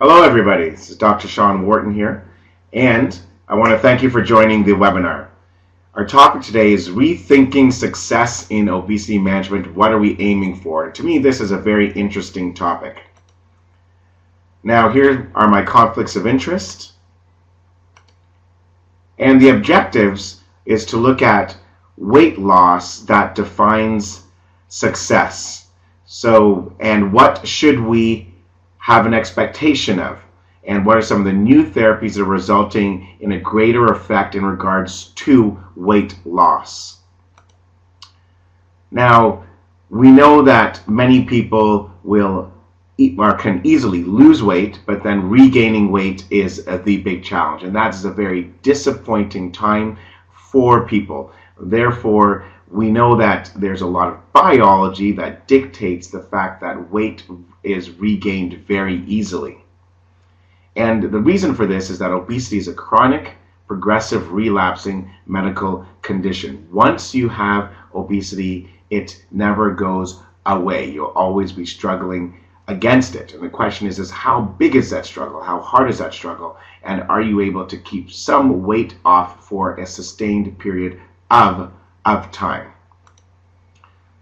Hello everybody, this is Dr. Sean Wharton here, and I want to thank you for joining the webinar. Our topic today is Rethinking Success in Obesity Management. What are we aiming for? To me, this is a very interesting topic. Now, here are my conflicts of interest. And the objectives is to look at weight loss that defines success. And what should we have an expectation of, and what are some of the new therapies that are resulting in a greater effect in regards to weight loss. Now, we know that many people will eat or can easily lose weight, but then regaining weight is the big challenge, and that is a very disappointing time for people. Therefore, we know that there's a lot of biology that dictates the fact that weight is regained very easily. And the reason for this is that obesity is a chronic, progressive, relapsing medical condition. Once you have obesity, it never goes away. You'll always be struggling against it. And the question is how big is that struggle? How hard is that struggle? And are you able to keep some weight off for a sustained period of time?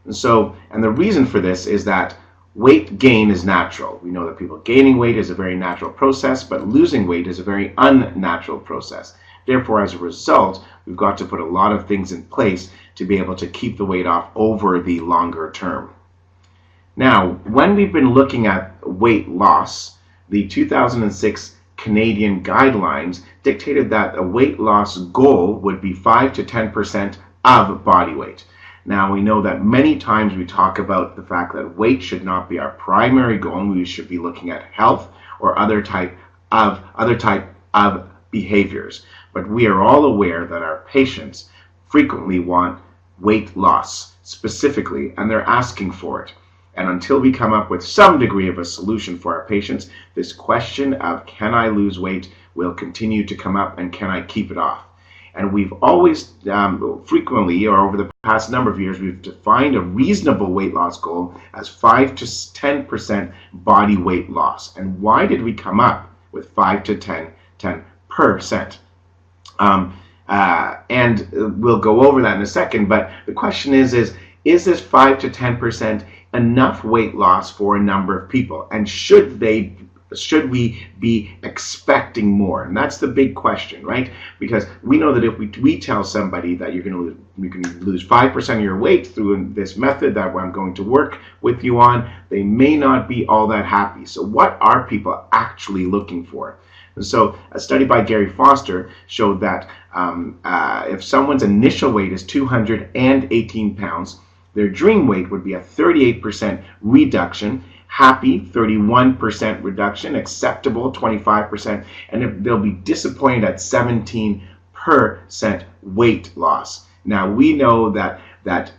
And the reason for this is that weight gain is natural. We know that people gaining weight is a very natural process, but losing weight is a very unnatural process. Therefore, as a result, we've got to put a lot of things in place to be able to keep the weight off over the longer term. Now, when we've been looking at weight loss, the 2006 Canadian guidelines dictated that a weight loss goal would be 5 to 10% of body weight. Now, we know that many times we talk about the fact that weight should not be our primary goal, and we should be looking at health or other type of behaviors. But we are all aware that our patients frequently want weight loss specifically, and they're asking for it. And until we come up with some degree of a solution for our patients, this question of can I lose weight will continue to come up, and can I keep it off? And we've always, frequently, or over the past number of years, we've defined a reasonable weight loss goal as 5 to 10% body weight loss. And why did we come up with 5 to 10%? And we'll go over that in a second, but the question is this 5 to 10% enough weight loss for a number of people? And should we be expecting more? And that's the big question, right? Because we know that if we tell somebody that you can lose 5% of your weight through this method that I'm going to work with you on, they may not be all that happy. So what are people actually looking for? And so a study by Gary Foster showed that if someone's initial weight is 218 pounds, their dream weight would be a 38% reduction, happy 31% reduction, acceptable 25%, and they'll be disappointed at 17% weight loss. Now, we know that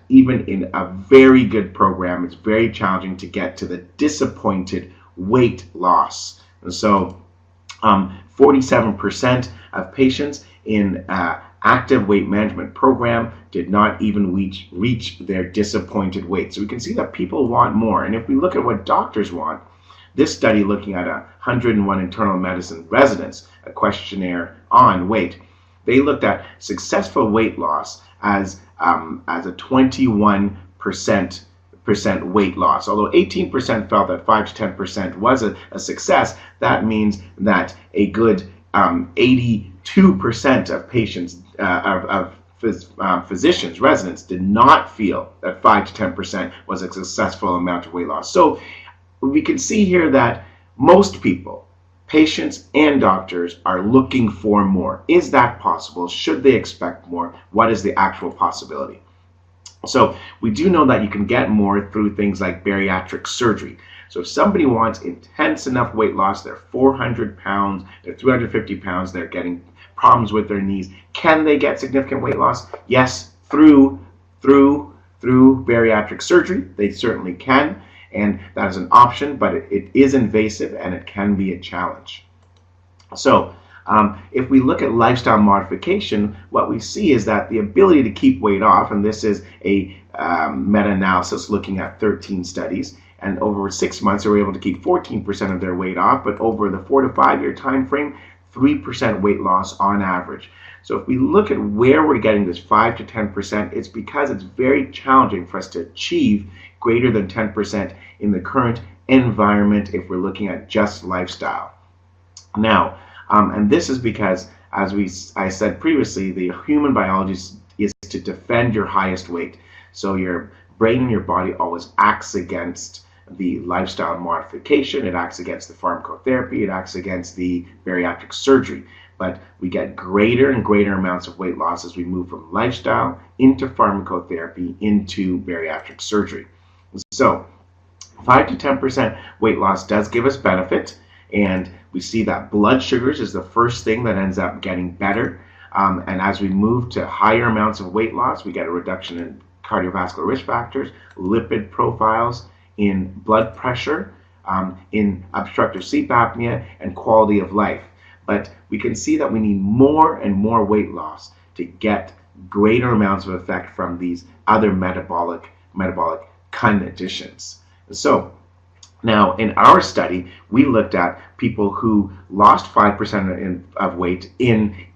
even in a very good program, it's very challenging to get to the disappointed weight loss. And so 47% of patients in active weight management program did not even reach their disappointed weight. So we can see that people want more. And if we look at what doctors want, this study looking at 101 internal medicine residents, a questionnaire on weight, they looked at successful weight loss as a 21% weight loss. Although 18% felt that 5 to 10% was a success, that means that a good 82% of patients, physicians, residents, did not feel that 5 to 10% was a successful amount of weight loss. So we can see here that most people, patients and doctors, are looking for more. Is that possible? Should they expect more? What is the actual possibility? So we do know that you can get more through things like bariatric surgery. So if somebody wants intense enough weight loss, they're 400 pounds, they're 350 pounds, they're getting problems with their knees, can they get significant weight loss? Yes, through bariatric surgery, they certainly can, and that is an option, but it is invasive and it can be a challenge. So if we look at lifestyle modification, what we see is that the ability to keep weight off, and this is a meta-analysis looking at 13 studies, And over 6 months, they were able to keep 14% of their weight off, but over the 4 to 5 year time frame, 3% weight loss on average. So if we look at where we're getting this 5 to 10%, it's because it's very challenging for us to achieve greater than 10% in the current environment if we're looking at just lifestyle. Now, and this is because, as I said previously, the human biology is to defend your highest weight. So your brain and your body always acts against the lifestyle modification, it acts against the pharmacotherapy, it acts against the bariatric surgery. But we get greater and greater amounts of weight loss as we move from lifestyle into pharmacotherapy into bariatric surgery. So 5 to 10% weight loss does give us benefit, and we see that blood sugars is the first thing that ends up getting better. And as we move to higher amounts of weight loss, we get a reduction in cardiovascular risk factors, lipid profiles, in blood pressure, in obstructive sleep apnea, and quality of life. But we can see that we need more and more weight loss to get greater amounts of effect from these other metabolic conditions. So now in our study, we looked at people who lost 5% of weight in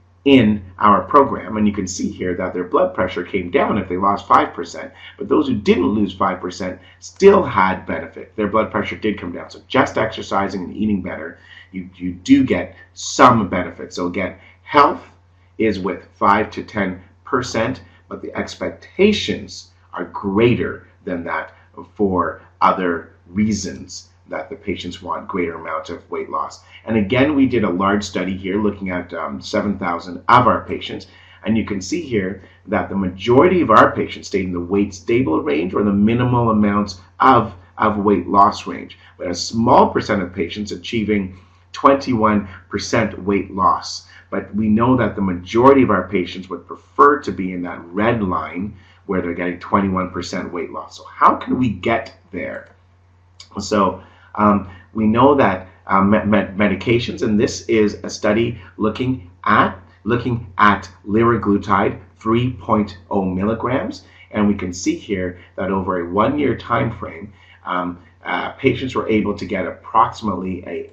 our program, and you can see here that their blood pressure came down if they lost 5%, but those who didn't lose 5% still had benefit. Their blood pressure did come down. So just exercising and eating better, you do get some benefit. So again, health is with 5 to 10%, but the expectations are greater than that for other reasons that the patients want greater amounts of weight loss. And again, we did a large study here looking at 7,000 of our patients, and you can see here that the majority of our patients stayed in the weight stable range or the minimal amounts of weight loss range, but a small percent of patients achieving 21% weight loss. But we know that the majority of our patients would prefer to be in that red line where they're getting 21% weight loss. So how can we get there? So we know that medications, and this is a study looking at liraglutide 3.0 milligrams, and we can see here that over a 1 year time frame, patients were able to get approximately a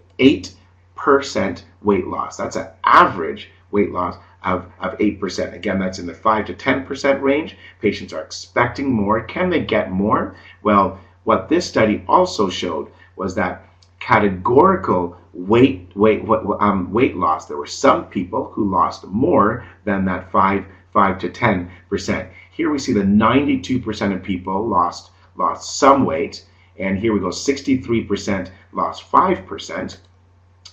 8% weight loss. That's an average weight loss of 8%. Again, that's in the 5 to 10% range. Patients are expecting more. Can they get more? Well, what this study also showed was that categorical weight loss, there were some people who lost more than that 5 to 10%. Here we see the 92% of people lost some weight, and here we go, 63% lost 5%.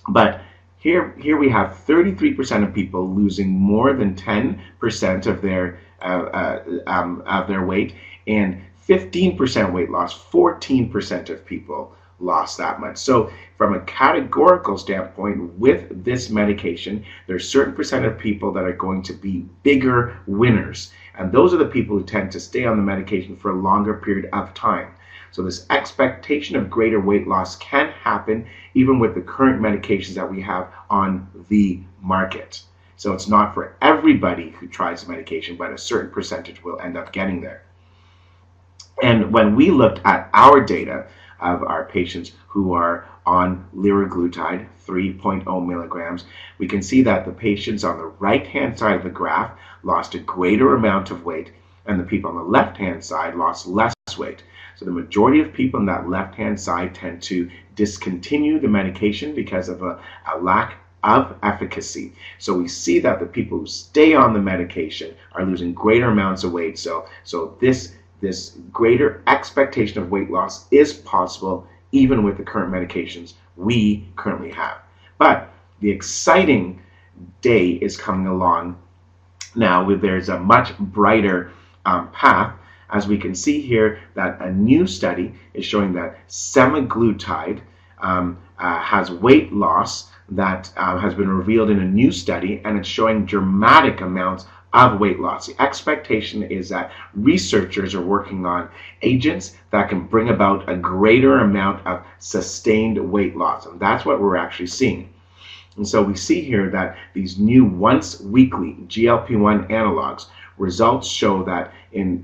But here we have 33% of people losing more than 10% of their weight, and 15% weight loss. 14% of people lost that much. So from a categorical standpoint, with this medication, there's a certain percent of people that are going to be bigger winners, and those are the people who tend to stay on the medication for a longer period of time. So this expectation of greater weight loss can happen even with the current medications that we have on the market. So it's not for everybody who tries the medication, but a certain percentage will end up getting there. And when we looked at our data of our patients who are on liraglutide 3.0 milligrams, we can see that the patients on the right-hand side of the graph lost a greater amount of weight, and the people on the left-hand side lost less weight. So the majority of people on that left-hand side tend to discontinue the medication because of a lack of efficacy. So we see that the people who stay on the medication are losing greater amounts of weight. So this greater expectation of weight loss is possible even with the current medications we currently have. But the exciting day is coming along now, where there's a much brighter path. As we can see here, that a new study is showing that semaglutide has weight loss that has been revealed in a new study, and it's showing dramatic amounts of weight loss. The expectation is that researchers are working on agents that can bring about a greater amount of sustained weight loss, and that's what we're actually seeing. And so we see here that these new once-weekly GLP-1 analogs results show that in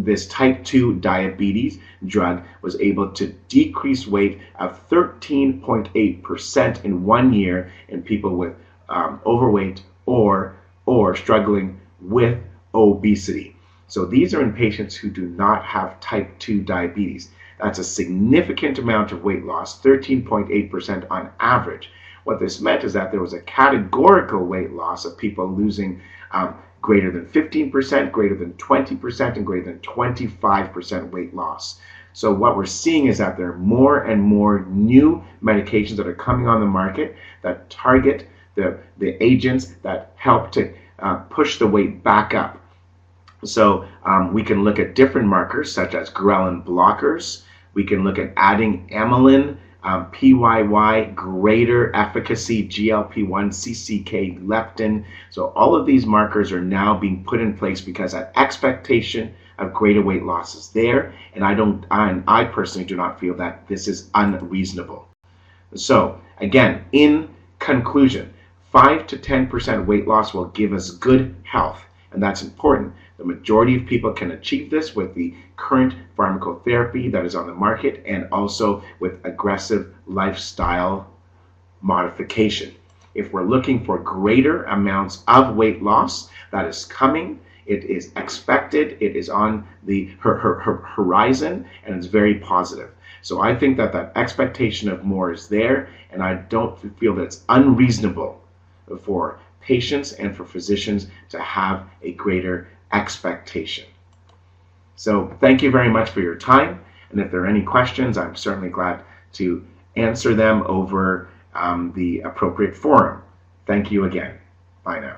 this type 2 diabetes drug was able to decrease weight of 13.8% in 1 year in people with overweight or struggling with obesity. So these are in patients who do not have type 2 diabetes. That's a significant amount of weight loss, 13.8% on average. What this meant is that there was a categorical weight loss of people losing greater than 15%, greater than 20%, and greater than 25% weight loss. So what we're seeing is that there are more and more new medications that are coming on the market that target the agents that help to push the weight back up. So we can look at different markers such as ghrelin blockers. We can look at adding amylin, PYY, greater efficacy, GLP-1, CCK, leptin. So all of these markers are now being put in place because that expectation of greater weight loss is there, and I personally do not feel that this is unreasonable. So again, in conclusion, 5 to 10% weight loss will give us good health, and that's important. The majority of people can achieve this with the current pharmacotherapy that is on the market and also with aggressive lifestyle modification. If we're looking for greater amounts of weight loss, that is coming. It is expected. It is on the horizon, and it's very positive. So I think that that expectation of more is there, and I don't feel that it's unreasonable for patients and for physicians to have a greater expectation. So thank you very much for your time, and if there are any questions, I'm certainly glad to answer them over the appropriate forum. Thank you again. Bye now.